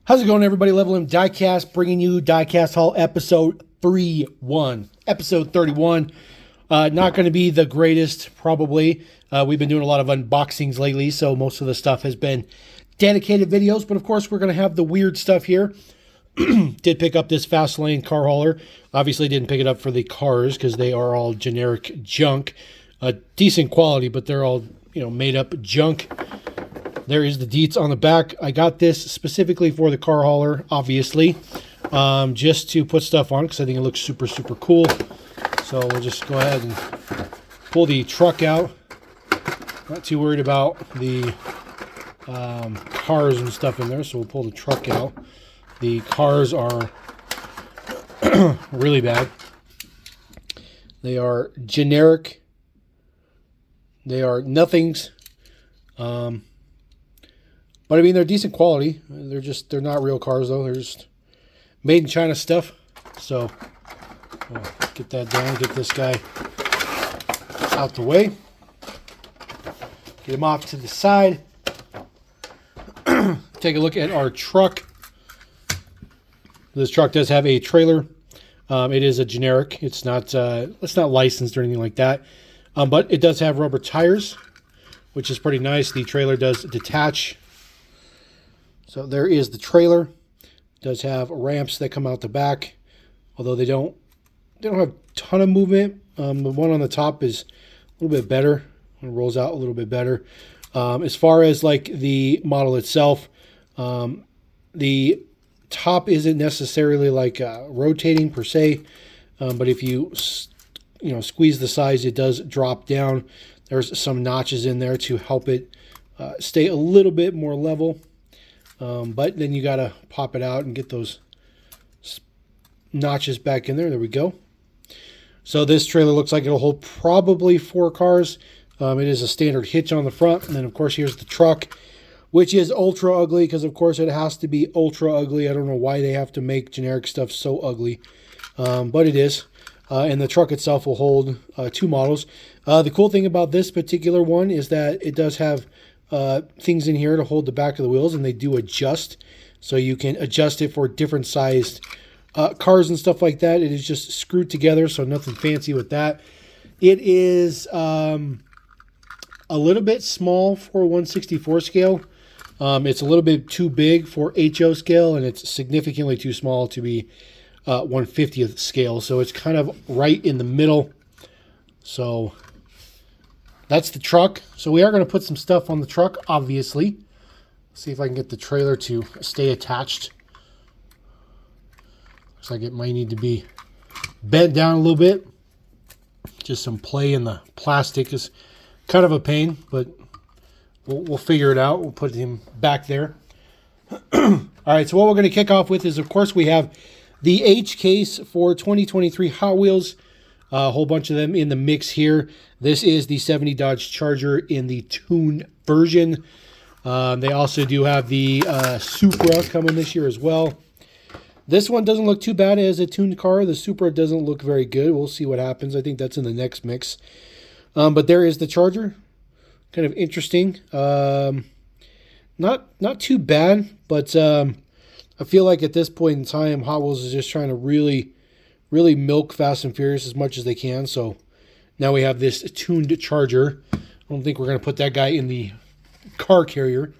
How's it going, everybody? LevelMDiecast bringing you Diecast Haul episode 31. Episode 31. Not going to be the greatest, probably. We've been doing a lot of unboxings lately, so most of the stuff has been dedicated videos. But, of course, we're going to have the weird stuff here. Did pick up this Fast Lane car hauler. Obviously didn't pick it up for the cars because they are all generic junk. Decent quality, but they're all, made up junk. There is the deets on the back. I got this specifically for the car hauler, obviously, just to put stuff on because I think it looks super, super cool. So we'll just go ahead and pull the truck out. Not too worried about the cars and stuff in there, so we'll pull the truck out. The cars are really bad. They are generic. They are nothings. But I mean, they're decent quality. They're not real cars though. They're just made in China stuff. So get that down, get this guy out the way. Get him off to the side. Take a look at our truck. This truck does have a trailer. It is a generic. It's not licensed or anything like that. But it does have rubber tires, which is pretty nice. The trailer does detach. So there is the trailer. It does have ramps that come out the back, although they don't have a ton of movement. The one on the top is a little bit better. It rolls out a little bit better. As far as like the model itself, the top isn't necessarily like rotating per se, but if you squeeze the size, it does drop down. There's some notches in there to help it stay a little bit more level. But then you got to pop it out and get those notches back in there. There we go. So this trailer looks like it'll hold probably 4 cars. It is a standard hitch on the front. And then, of course, here's the truck, which is ultra ugly because, of course, it has to be ultra ugly. I don't know why they have to make generic stuff so ugly, but it is. And the truck itself will hold 2 models. The cool thing about this particular one is that it does have things in here to hold the back of the wheels, and they do adjust, so you can adjust it for different sized cars and stuff like that. It is just screwed together, so nothing fancy with that. It is a little bit small for 1/64 scale. It's a little bit too big for HO scale, and it's significantly too small to be 1/50th scale, so it's kind of right in the middle. So that's the truck. So we are going to put some stuff on the truck, obviously. See if I can get the trailer to stay attached. Looks like it might need to be bent down a little bit. Just some play in the plastic is kind of a pain, but we'll figure it out. We'll put him back there. All right, so what we're going to kick off with is, of course, we have the H case for 2023 Hot Wheels. A whole bunch of them in the mix here. This is the 70 Dodge Charger in the tuned version. They also do have the Supra coming this year as well. This one doesn't look too bad as a tuned car. The Supra doesn't look very good. We'll see what happens. I think that's in the next mix. But there is the Charger. Kind of interesting. Not too bad, but I feel like at this point in time, Hot Wheels is just trying to really milk Fast and Furious as much as they can. So now we have this tuned Charger. I don't think we're going to put that guy in the car carrier.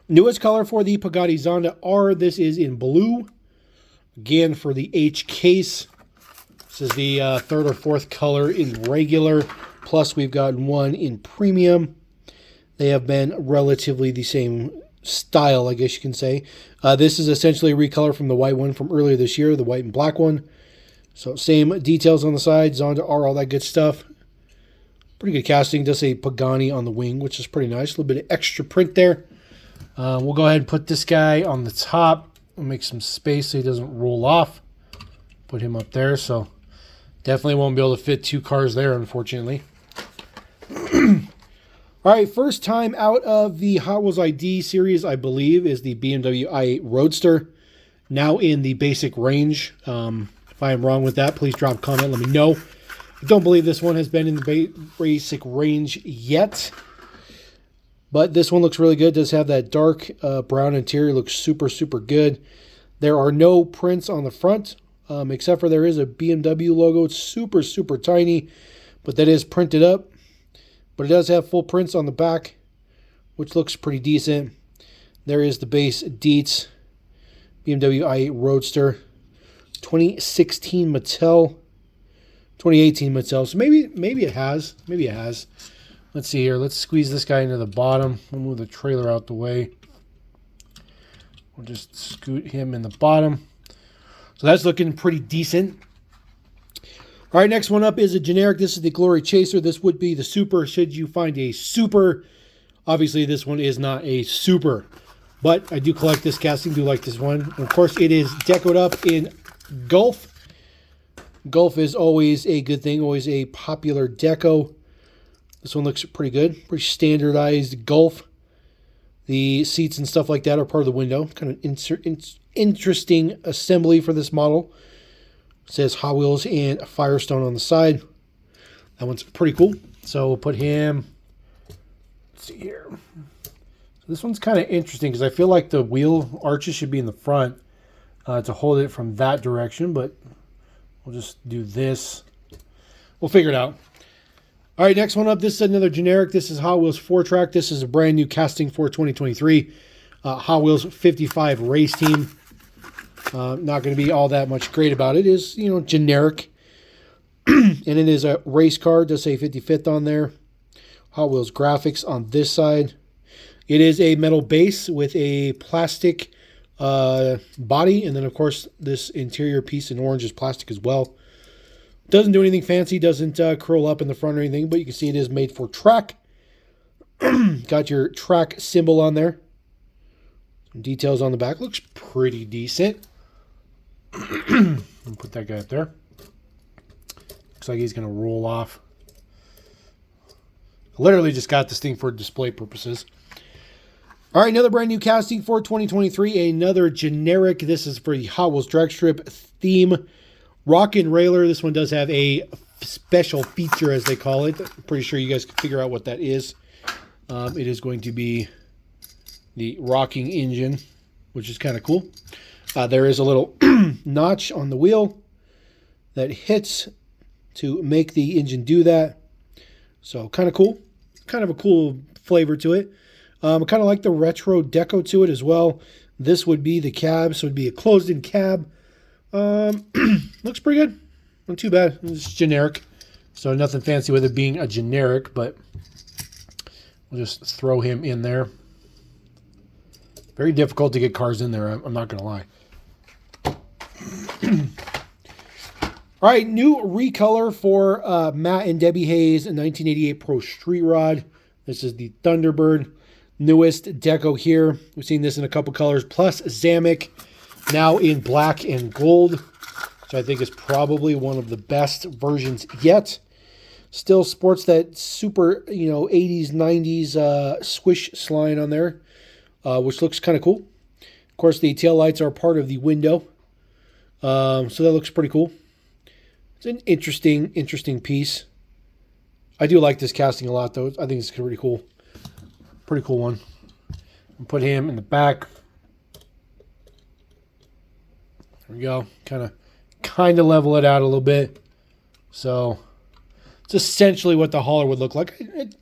Newest color for the Pagani Zonda R. This is in blue. Again, for the H case. This is the 3rd or 4th color in regular. Plus, we've got one in premium. They have been relatively the same style, I guess you can say. This is essentially a recolor from the white one from earlier this year, the white and black one. So same details on the side, Zonda R, all that good stuff. Pretty good casting. Does say Pagani on the wing, which is pretty nice. A little bit of extra print there. We'll go ahead and put this guy on the top. We'll make some space so he doesn't roll off. Put him up there. So definitely won't be able to fit 2 cars there, unfortunately. All right, first time out of the Hot Wheels ID series, I believe, is the BMW i8 Roadster. Now in the basic range. If I am wrong with that, please drop a comment. Let me know. I don't believe this one has been in the basic range yet. But this one looks really good. It does have that dark brown interior. Looks super, super good. There are no prints on the front, except for there is a BMW logo. It's super, super tiny, but that is printed up. But it does have full prints on the back, which looks pretty decent. There is the base Dietz BMW i8 Roadster. 2016 Mattel. 2018 Mattel. So maybe it has. Maybe it has. Let's see here. Let's squeeze this guy into the bottom. We'll move the trailer out the way. We'll just scoot him in the bottom. So that's looking pretty decent. All right, next one up is a generic. This is the Glory Chaser. This would be the Super should you find a Super. Obviously, this one is not a Super. But I do collect this casting. Do like this one. And of course, it is decoed up in Gulf. Gulf is always a good thing. Always a popular deco. This one looks pretty good. Pretty standardized Gulf. The seats and stuff like that are part of the window. Kind of interesting assembly for this model. It says Hot Wheels and Firestone on the side. That one's pretty cool. So we'll put him. Let's see here. So this one's kind of interesting because I feel like the wheel arches should be in the front to hold it from that direction. But we'll just do this. We'll figure it out. All right, next one up. This is another generic. This is Hot Wheels 4-track. This is a brand new casting for 2023. Hot Wheels 55 race team. Not going to be all that much great about it. It is, generic. And it is a race car. It does say 55th on there. Hot Wheels graphics on this side. It is a metal base with a plastic body. And then, of course, this interior piece in orange is plastic as well. Doesn't do anything fancy. Doesn't curl up in the front or anything. But you can see it is made for track. Got your track symbol on there. Some details on the back. Looks pretty decent. I'll put that guy up there. Looks like he's going to roll off. I literally just got this thing for display purposes. All right, another brand new casting for 2023. Another generic. This is for the Hot Wheels drag strip theme. Rockin' Railer. This one does have a special feature, as they call it. I'm pretty sure you guys can figure out what that is. It is going to be the rocking engine, which is kind of cool. There is a little notch on the wheel that hits to make the engine do that. So kind of cool. Kind of a cool flavor to it. I kind of like the retro deco to it as well. This would be the cab, so it would be a closed-in cab. Looks pretty good. Not too bad. It's generic. So nothing fancy with it being a generic, but we'll just throw him in there. Very difficult to get cars in there, I'm not going to lie. All right, new recolor for Matt and Debbie Hayes' 1988 Pro Street Rod. This is the Thunderbird. Newest deco here. We've seen this in a couple colors, plus Zamek. Now in black and gold, which I think is probably one of the best versions yet. Still sports that super, 80s, 90s squish slide on there, which looks kind of cool. Of course, the taillights are part of the window, so that looks pretty cool. It's an interesting piece. I do like this casting a lot, though. I think it's pretty cool. Pretty cool one. I'll put him in the back. There we go. Kind of level it out a little bit. So it's essentially what the hauler would look like.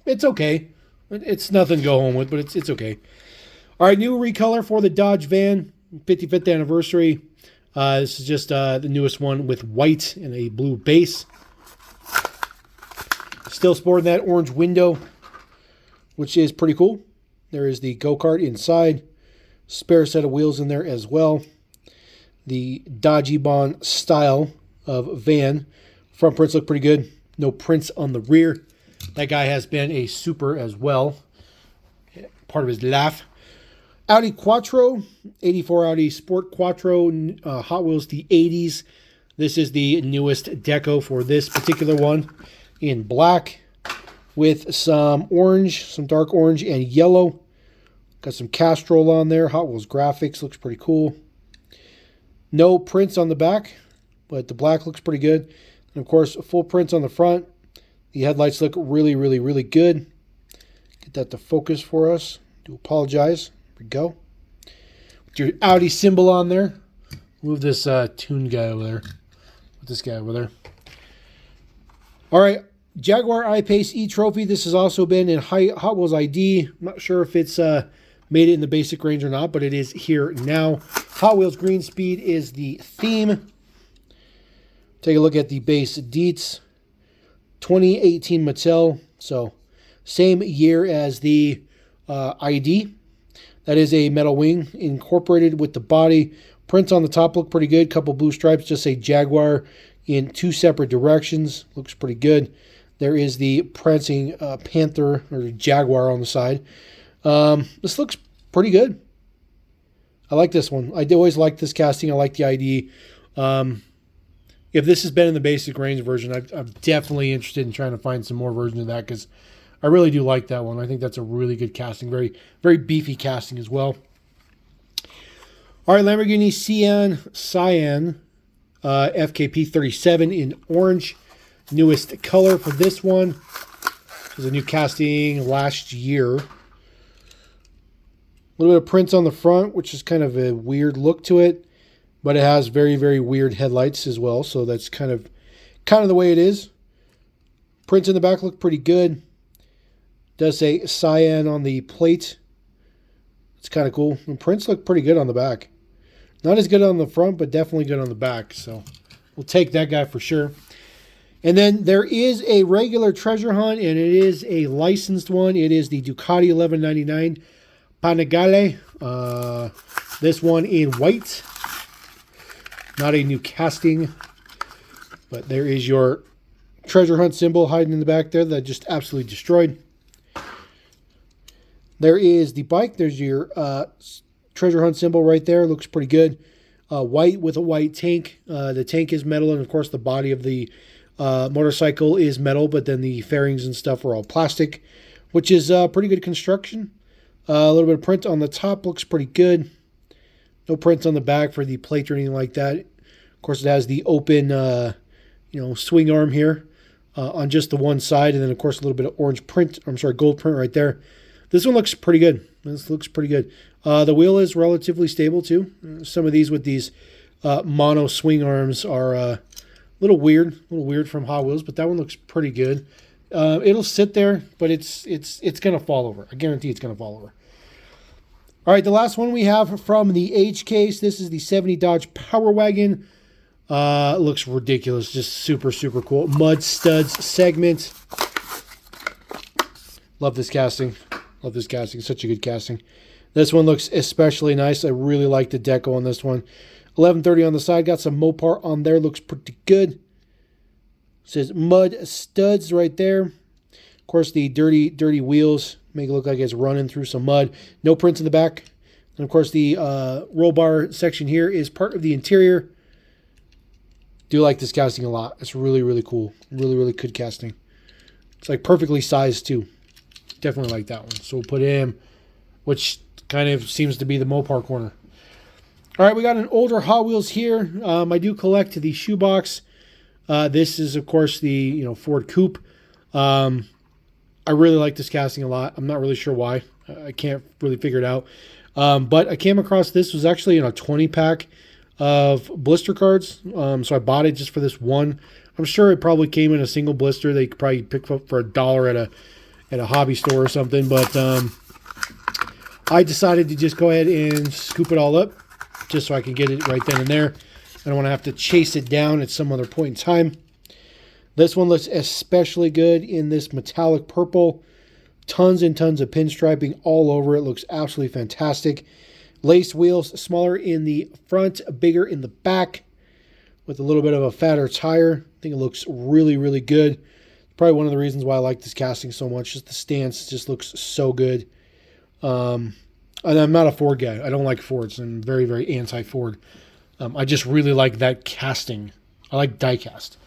It's okay. It's nothing to go home with, but it's okay. All right, new recolor for the Dodge van, 55th anniversary. This is just the newest one with white and a blue base. Still sporting that orange window, which is pretty cool. There is the go-kart inside. Spare set of wheels in there as well. The Dodge Ebon style of van. Front prints look pretty good. No prints on the rear. That guy has been a super as well. Part of his life. Audi Quattro. 84 Audi Sport Quattro. Hot Wheels, the 80s. This is the newest deco for this particular one. In black. With some orange. Some dark orange and yellow. Got some Castrol on there. Hot Wheels graphics. Looks pretty cool. No prints on the back, but the black looks pretty good. And of course, full prints on the front. The headlights look really, really, really good. Get that to focus for us. Do apologize. There we go. With your Audi symbol on there. Move this Toon guy over there. Put this guy over there. All right. Jaguar I-Pace E-Trophy. This has also been in Hot Wheels ID. I'm not sure if it's made it in the basic range or not, but it is here now. Hot Wheels Green Speed is the theme. Take a look at the base deets. 2018 Mattel. So same year as the ID. That is a metal wing incorporated with the body. Prints on the top look pretty good. Couple blue stripes. Just say Jaguar in 2 separate directions. Looks pretty good. There is the prancing panther or jaguar on the side. This looks pretty good. I like this one. I always like this casting. I like the ID. If this has been in the basic range version, I'm definitely interested in trying to find some more versions of that because I really do like that one. I think that's a really good casting. Very, very beefy casting as well. All right, Lamborghini Cyan FKP 37 in orange. Newest color for this one. This was a new casting last year. A little bit of prints on the front, which is kind of a weird look to it. But it has very, very weird headlights as well. So that's kind of the way it is. Prints in the back look pretty good. Does say Cyan on the plate. It's kind of cool. And prints look pretty good on the back. Not as good on the front, but definitely good on the back. So we'll take that guy for sure. And then there is a regular treasure hunt, and it is a licensed one. It is the Ducati 1199 Panigale. This one in white. Not a new casting, but there is your treasure hunt symbol hiding in the back there that just absolutely destroyed. There is the bike. There's your treasure hunt symbol right there. Looks pretty good. White with a white tank. The tank is metal, and of course the body of the motorcycle is metal, but then the fairings and stuff are all plastic, which is pretty good construction. A little bit of print on the top looks pretty good. No prints on the back for the plate or anything like that. Of course, it has the open, swing arm here on just the one side, and then of course a little bit of orange print. I'm sorry, gold print right there. This one looks pretty good. This looks pretty good. The wheel is relatively stable too. Some of these with these mono swing arms are a little weird from Hot Wheels, but that one looks pretty good. It'll sit there, but it's gonna fall over. I guarantee it's gonna fall over. All right, the last one we have from the H case. This is the 70 Dodge Power Wagon. It looks ridiculous, just super, super cool. Mud studs segment. Love this casting. Love this casting. Such a good casting. This one looks especially nice. I really like the deco on this one. 1130 on the side. Got some Mopar on there. Looks pretty good. It says Mud Studs right there. Of course, the dirty wheels make it look like it's running through some mud. No prints in the back. And of course, the roll bar section here is part of the interior. Do like this casting a lot. It's really, really cool. Really, really good casting. It's like perfectly sized too. Definitely like that one. So we'll put him, which kind of seems to be the Mopar corner. All right, we got an older Hot Wheels here. I do collect the shoebox. This is, of course, the Ford Coupe. I really like this casting a lot. I'm not really sure why. I can't really figure it out. But I came across this. Was actually in a 20-pack of blister cards. So I bought it just for this one. I'm sure it probably came in a single blister. They could probably pick up for $1 at a hobby store or something. But I decided to just go ahead and scoop it all up just so I can get it right then and there. I don't want to have to chase it down at some other point in time. This one looks especially good in this metallic purple. Tons and tons of pinstriping all over it. Looks absolutely fantastic. Laced wheels, smaller in the front, bigger in the back, with a little bit of a fatter tire. I think it looks really, really good. Probably one of the reasons why I like this casting so much. Just the stance just looks so good. And I'm not a Ford guy. I don't like Fords. I'm very, very anti-Ford. I just really like that casting. I like diecast.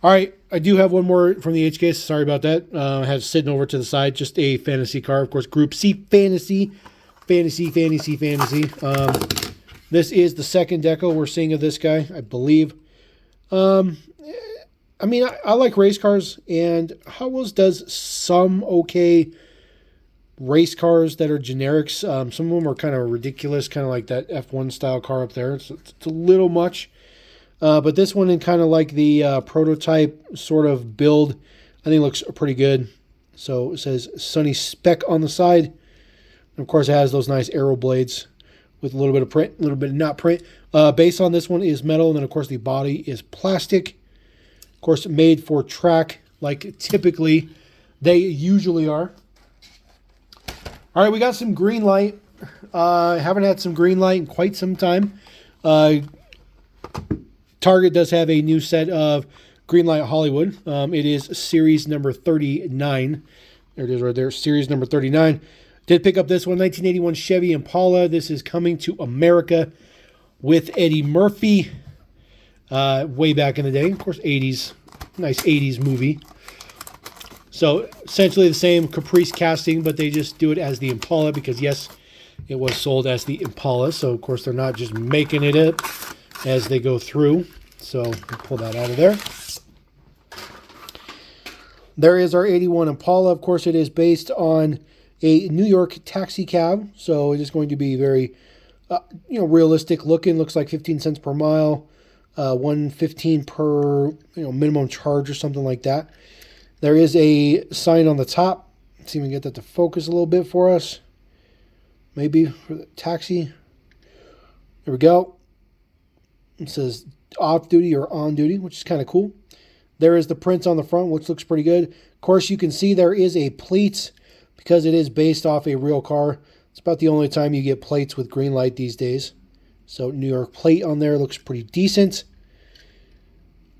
All right, I do have one more from the H case. Sorry about that. I had it sitting over to the side. Just a fantasy car, of course. Group C fantasy. This is the second deco we're seeing of this guy, I believe. I I mean, I like race cars, and Hot Wheels does some okay race cars that are generics. Some of them are kind of ridiculous, kind of like that F1 style car up there. It's a little much. But this one, in kind of like the prototype sort of build, I think looks pretty good. So it says Sunny Spec on the side. And of course, it has those nice arrow blades with a little bit of print, a little bit of not print. Base on this one is metal, and then of course the body is plastic. Of course, made for track, like typically they usually are. All right, we got some Greenlight. Haven't had some Greenlight in quite some time. Target does have a new set of Greenlight Hollywood. It is series number 39. There it is right there, series number 39. Did pick up this one, 1981 Chevy Impala. This is coming to America with Eddie Murphy. Way back in the day. Of course, 80s. Nice 80s movie. So, essentially the same Caprice casting, but they just do it as the Impala because, yes, it was sold as the Impala. So, of course, they're not just making it up as they go through. So, we'll pull that out of there. There is our 81 Impala. Of course, it is based on a New York taxi cab. So, it is going to be very, realistic looking. Looks like 15 cents per mile. 115 per minimum charge or something like that. There is a sign on the top. Let's see if we can get that to focus a little bit for us. Maybe for the taxi. There we go. It says off duty or on duty, which is kind of cool. There is the print on the front, which looks pretty good. Of course, you can see there is a plate because it is based off a real car. It's about the only time you get plates with Greenlight these days. So New York plate on there looks pretty decent.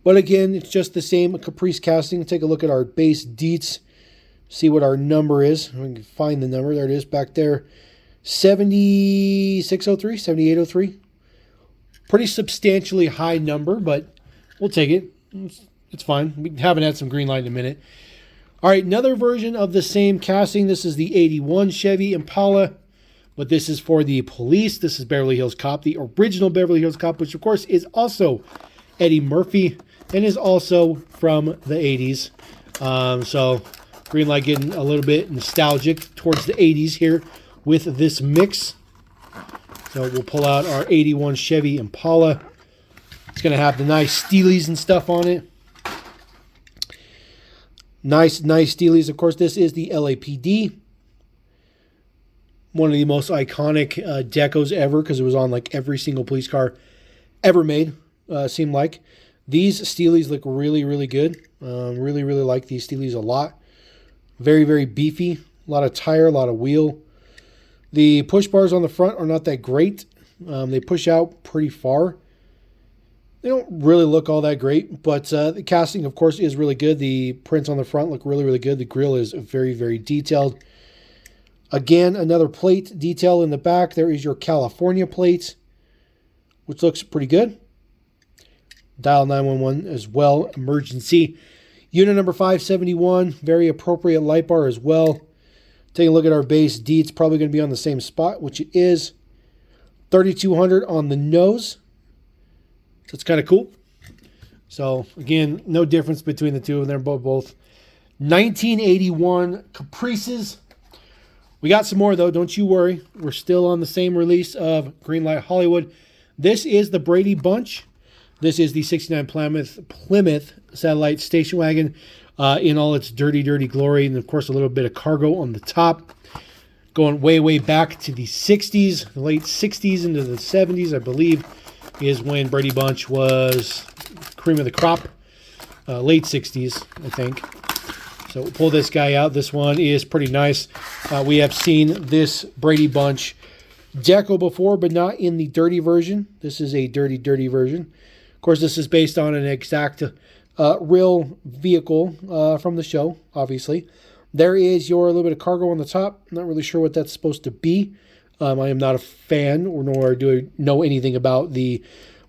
But again, it's just the same Caprice casting. Take a look at our base deets. See what our number is. We can find the number. There it is back there. 7603, 7803. Pretty substantially high number, but we'll take it. It's fine. We haven't had some Greenlight in a minute. All right, another version of the same casting. This is the 81 Chevy Impala. But this is for the police. This is Beverly Hills Cop, the original Beverly Hills Cop, which of course is also Eddie Murphy and is also from the 80s. So Greenlight getting a little bit nostalgic towards the 80s here with this mix. So we'll pull out our 81 Chevy Impala. It's going to have the nice steelies and stuff on it. Nice steelies. Of course, this is the LAPD. One of the most iconic decos ever because it was on like every single police car ever made, seemed like. These Steelies look really, really good. Really, really like these Steelies a lot. Very, very beefy. A lot of tire, a lot of wheel. The push bars on the front are not that great. They push out pretty far. They don't really look all that great, but the casting, of course, is really good. The prints on the front look really, really good. The grille is very, very detailed. Again, another plate detail in the back. There is your California plate, which looks pretty good. Dial 911 as well. Emergency. Unit number 571. Very appropriate light bar as well. Take a look at our base D. It's probably going to be on the same spot, which it is. 3200 on the nose. So it's kind of cool. So, again, no difference between the two. They're both 1981 Caprices. We got some more, though. Don't you worry. We're still on the same release of Greenlight Hollywood. This is the Brady Bunch. This is the 69 Plymouth Satellite Station Wagon in all its dirty, dirty glory. And, of course, a little bit of cargo on the top. Going way, way back to the 60s, the late 60s into the 70s, I believe, is when Brady Bunch was cream of the crop. Late 60s, I think. So we'll pull this guy out. This one is pretty nice. We have seen this Brady Bunch deco before, but not in the dirty version. This is a dirty, dirty version. Of course, this is based on an exact real vehicle from the show, obviously. There is your little bit of cargo on the top. Not really sure what that's supposed to be. I am not a fan, nor do I know anything about the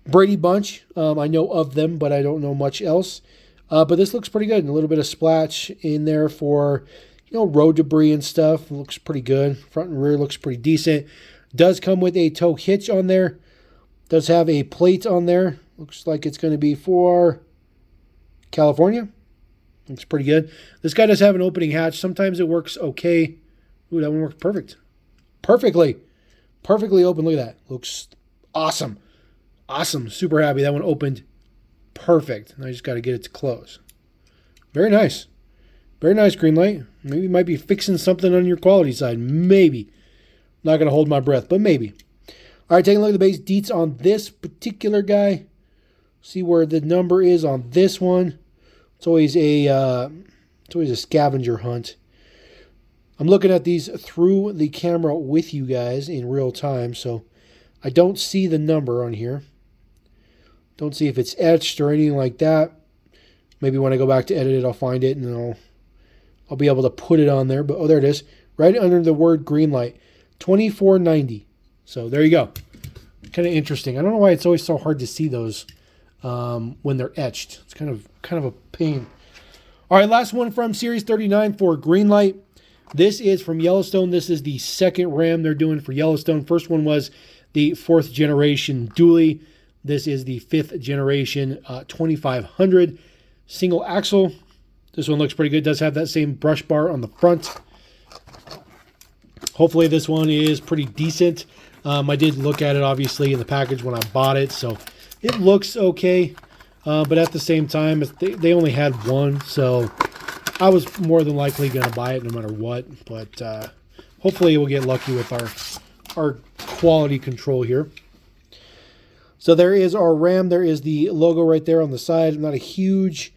Brady Bunch. I know of them, but I don't know much else. But this looks pretty good. A little bit of splash in there for, road debris and stuff. It looks pretty good. Front and rear looks pretty decent. Does come with a tow hitch on there. Does have a plate on there. Looks like it's going to be for California. Looks pretty good. This guy does have an opening hatch. Sometimes it works okay. Ooh, that one works perfect. Perfectly open. Look at that. Looks awesome. Awesome. Super happy. That one opened perfect. Now I just got to get it to close. Very nice. Very nice, Greenlight. Maybe you might be fixing something on your quality side. Maybe. Not going to hold my breath, but maybe. All right, taking a look at the base deets on this particular guy. See where the number is on this one. It's always a scavenger hunt. I'm looking at these through the camera with you guys in real time, so I don't see the number on here. Don't see if it's etched or anything like that. Maybe when I go back to edit it, I'll find it, and I'll be able to put it on there. But oh, there it is. Right under the word Greenlight. 2490. So there you go. Kind of interesting. I don't know why it's always so hard to see those when they're etched. It's kind of a pain. All right, last one from Series 39 for Greenlight. This is from Yellowstone. This is the second Ram they're doing for Yellowstone. First one was the 4th generation dually. This is the 5th generation 2500 single axle. This one looks pretty good. It does have that same brush bar on the front. Hopefully this one is pretty decent. I did look at it obviously in the package when I bought it, so it looks okay. But at the same time, they only had one, so I was more than likely going to buy it no matter what. But hopefully we'll get lucky with our quality control here. So there is our Ram. There is the logo right there on the side. I'm not a huge...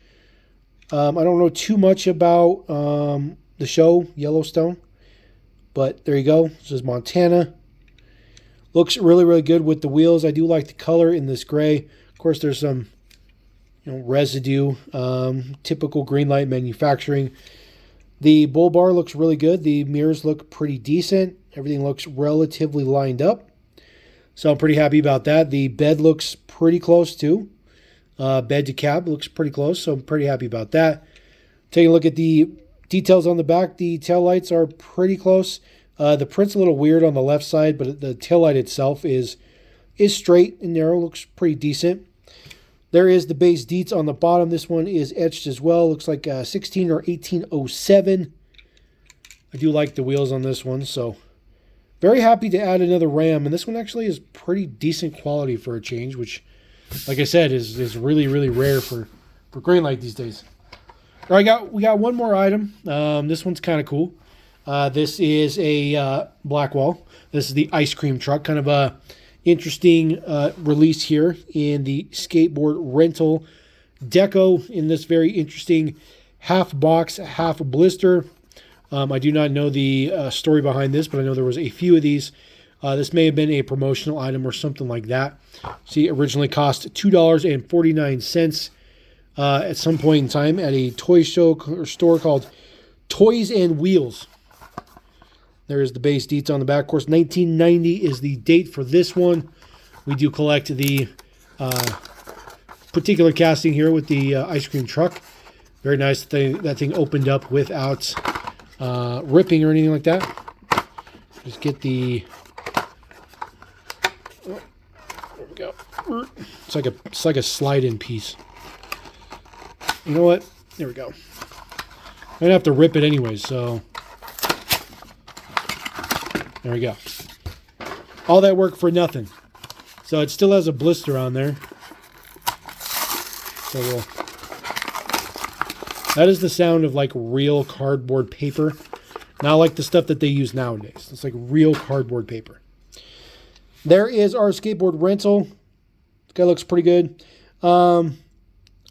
I don't know too much about the show, Yellowstone. But there you go. This is Montana. Looks really, really good with the wheels. I do like the color in this gray. Of course, there's some residue. Typical Greenlight manufacturing. The bull bar looks really good. The mirrors look pretty decent. Everything looks relatively lined up. So I'm pretty happy about that. The bed looks pretty close too. Bed to cab looks pretty close, so I'm pretty happy about that. Taking a look at the details on the back, the taillights are pretty close. The print's a little weird on the left side, but the taillight itself is straight and narrow, looks pretty decent. There is the base deets on the bottom. This one is etched as well. Looks like 16 or 1807. I do like the wheels on this one, so very happy to add another Ram. And this one actually is pretty decent quality for a change, which, like I said, is really, really rare for Greenlight these days. All right, we got one more item. This one's kind of cool. This is a Blackwall. This is the ice cream truck. Kind of a interesting release here in the skateboard rental deco in this very interesting half box, half blister. I do not know the story behind this, but I know there was a few of these. This may have been a promotional item or something like that. See, originally cost $2.49 at some point in time at a toy show or store called Toys and Wheels. There is the base deets on the back. Of course, 1990 is the date for this one. We do collect the particular casting here with the ice cream truck. Very nice thing. That thing opened up without ripping or anything like that. Just get the... Oh, there we go. It's like a slide-in piece. You know what? There we go. I'm gonna have to rip it anyway, so there we go. All that work for nothing. So it still has a blister on there. So that is the sound of like real cardboard paper. Not like the stuff that they use nowadays. It's like real cardboard paper. There is our skateboard rental. This guy looks pretty good.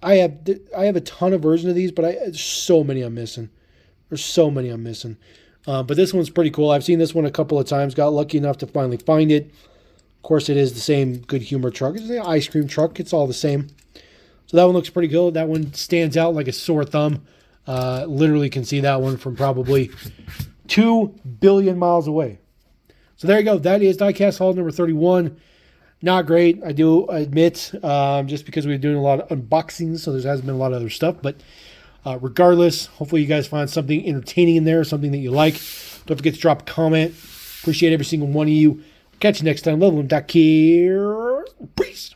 I have a ton of versions of these, but there's so many I'm missing. But this one's pretty cool. I've seen this one a couple of times. Got lucky enough to finally find it. Of course, it is the same Good Humor truck. It's an ice cream truck. It's all the same. So that one looks pretty cool. That one stands out like a sore thumb. Literally can see that one from probably 2 billion miles away. So there you go. That is Diecast haul number 31. Not great, I do admit, just because we're doing a lot of unboxings, so there hasn't been a lot of other stuff. But regardless, hopefully you guys find something entertaining in there, something that you like. Don't forget to drop a comment. Appreciate every single one of you. Catch you next time. LevelMDiecast. Peace.